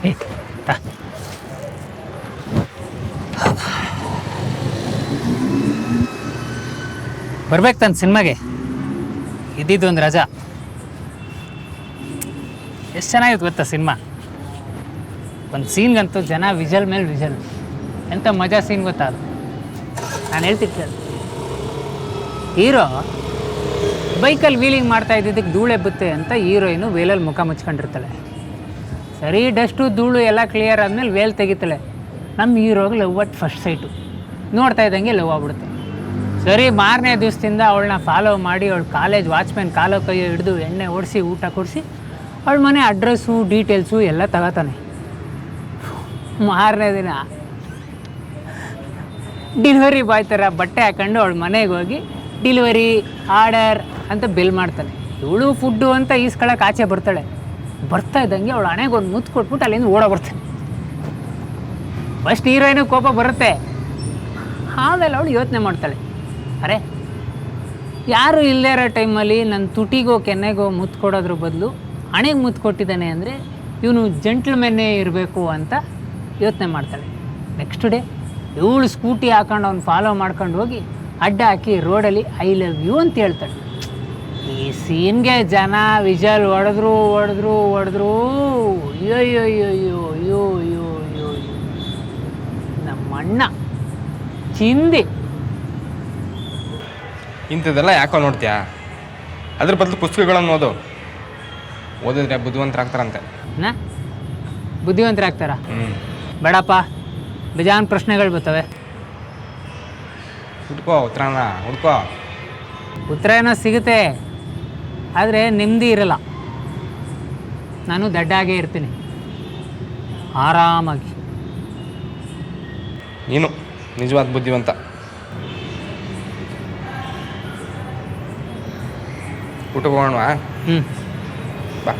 ಏ ತಾ. ಬರ್ಬೇಕು ತಾನೆ ಸಿನಿಮಾಗೆ, ಇದ್ದಿದ್ದು ಒಂದು ರಜಾ. ಎಷ್ಟು ಚೆನ್ನಾಗಿತ್ತು ಗೊತ್ತಾ ಸಿನಿಮಾ. ಒಂದು ಸೀನ್ಗಂತೂ ಜನ ವಿಜಲ್ ಮೇಲೆ ವಿಜಲ್. ಎಂಥ ಮಜಾ ಸೀನ್ ಗೊತ್ತಾ ಅದು. ನಾನು ಹೇಳ್ತಿದ್ದೆ, ಹೀರೋ ಬೈಕಲ್ಲಿ ವೀಲಿಂಗ್ ಮಾಡ್ತಾ ಇದ್ದಿದ್ದಕ್ಕೆ ಧೂಳೆಬ್ಬುತ್ತೆ ಅಂತ ಹೀರೋಯಿನು ವೇಲಲ್ಲಿ ಮುಖ ಮುಚ್ಕೊಂಡಿರ್ತಾಳೆ. ಸರಿ ಡಸ್ಟು ಧೂಳು ಎಲ್ಲ ಕ್ಲಿಯರ್ ಆದಮೇಲೆ ವೇಲ್ ತೆಗಿತಾಳೆ. ನಮ್ಮ ಹೀರೋಗೆ ಲವ್ ಅಟ್ ಫಸ್ಟ್ ಸೈಟು. ನೋಡ್ತಾ ಇದ್ದಂಗೆ ಲವ್ ಆಗ್ಬಿಡುತ್ತೆ. ಸರಿ ಮಾರನೇ ದಿವಸದಿಂದ ಅವಳನ್ನ ಫಾಲೋ ಮಾಡಿ ಅವಳು ಕಾಲೇಜ್ ವಾಚ್ಮ್ಯಾನ್ ಕಾಲೋ ಕೈಯೋ ಹಿಡಿದು ಎಣ್ಣೆ ಓಡಿಸಿ ಊಟ ಕೊಡಿಸಿ ಅವಳ ಮನೆ ಅಡ್ರೆಸ್ಸು ಡೀಟೇಲ್ಸು ಎಲ್ಲ ತಗೋತಾನೆ. ಮಾರನೇ ದಿನ ಡಿಲಿವರಿ ಬಾಯ್ ಥರ ಬಟ್ಟೆ ಹಾಕೊಂಡು ಅವಳ ಮನೆಗೆ ಹೋಗಿ ಡಿಲಿವರಿ ಆರ್ಡರ್ ಅಂತ ಬಿಲ್ ಮಾಡ್ತಾನೆ. ಇವಳು ಫುಡ್ಡು ಅಂತ ಈಸ್ಕೊಳಕ್ಕೆ ಆಚೆ ಬರ್ತಾಳೆ. ಬರ್ತಾ ಇದ್ದಂಗೆ ಅವಳು ಹಣೆಗೆ ಒಂದು ಮುತ್ತು ಕೊಟ್ಬಿಟ್ಟು ಅಲ್ಲಿಂದ ಓಡೋಗ್ಬಿಡ್ತಾನೆ. ಫಸ್ಟ್ ಹೀರೋಯಿನು ಕೋಪ ಬರುತ್ತೆ. ಆಮೇಲೆ ಅವಳು ಯೋಚನೆ ಮಾಡ್ತಾಳೆ, ಅರೆ ಯಾರು ಇಲ್ಲದೇ ಇರೋ ಟೈಮಲ್ಲಿ ನನ್ನ ತುಟಿಗೋ ಕೆನ್ನೆಗೋ ಮುತ್ತು ಕೊಡೋದ್ರ ಬದಲು ಹಣೆಗೆ ಮುತ್ತು ಕೊಟ್ಟಿದ್ದಾನೆ ಅಂದರೆ ಇವನು ಜೆಂಟ್ಲ್ಮೆನ್ನೇ ಇರಬೇಕು ಅಂತ ಯೋಚನೆ ಮಾಡ್ತಾಳೆ. ನೆಕ್ಸ್ಟ್ ಡೇ ಇವಳು ಸ್ಕೂಟಿ ಹಾಕೊಂಡು ಅವ್ನು ಫಾಲೋ ಮಾಡ್ಕೊಂಡು ಹೋಗಿ ಅಡ್ಡ ಹಾಕಿ ರೋಡಲ್ಲಿ ಐ ಲವ್ ಯು ಅಂತ ಹೇಳ್ತಾಳೆ. ಈ ಸೀನ್ಗೆ ಜನ ವಿಜಲ್ ಹೊಡೆದ್ರು ಅಯ್ಯೋ ಅಯ್ಯೋ ಅಯ್ಯೋ ಅಯ್ಯೋ ಅಯ್ಯೋ ಅಯ್ಯೋ ಅಯ್ಯೋ ನಮ್ಮಣ್ಣ ಚಿಂದಿ. ಇಂಥದ್ದೆಲ್ಲ ಯಾಕೋ ನೋಡ್ತೀಯಾ? ಅದ್ರ ಬದಲು ಪುಸ್ತಕಗಳನ್ನು ಓದಿದ್ರೆ ಬುದ್ಧಿವಂತರಾಗ್ತಾರಂತೆ. ಬುದ್ಧಿವಂತರಾಗ್ತಾರ? ಬೇಡಪ್ಪ, ಬೇಜಾನ್ ಪ್ರಶ್ನೆಗಳು ಬರ್ತವೆ. ಹುಡ್ಕೋ ಉತ್ತರ ಏನೋ ಸಿಗುತ್ತೆ, ಆದರೆ ನೆಮ್ಮದಿ ಇರಲ್ಲ. ನಾನು ದಡ್ಡಾಗೇ ಇರ್ತೀನಿ ಆರಾಮಾಗಿ. ನೀನು ನಿಜವಾದ ಬುದ್ಧಿವಂತ. ಊಟಕ್ಕೆ ಹೋಗೋಣವಾ? ಹ್ಞೂ ಬಾ.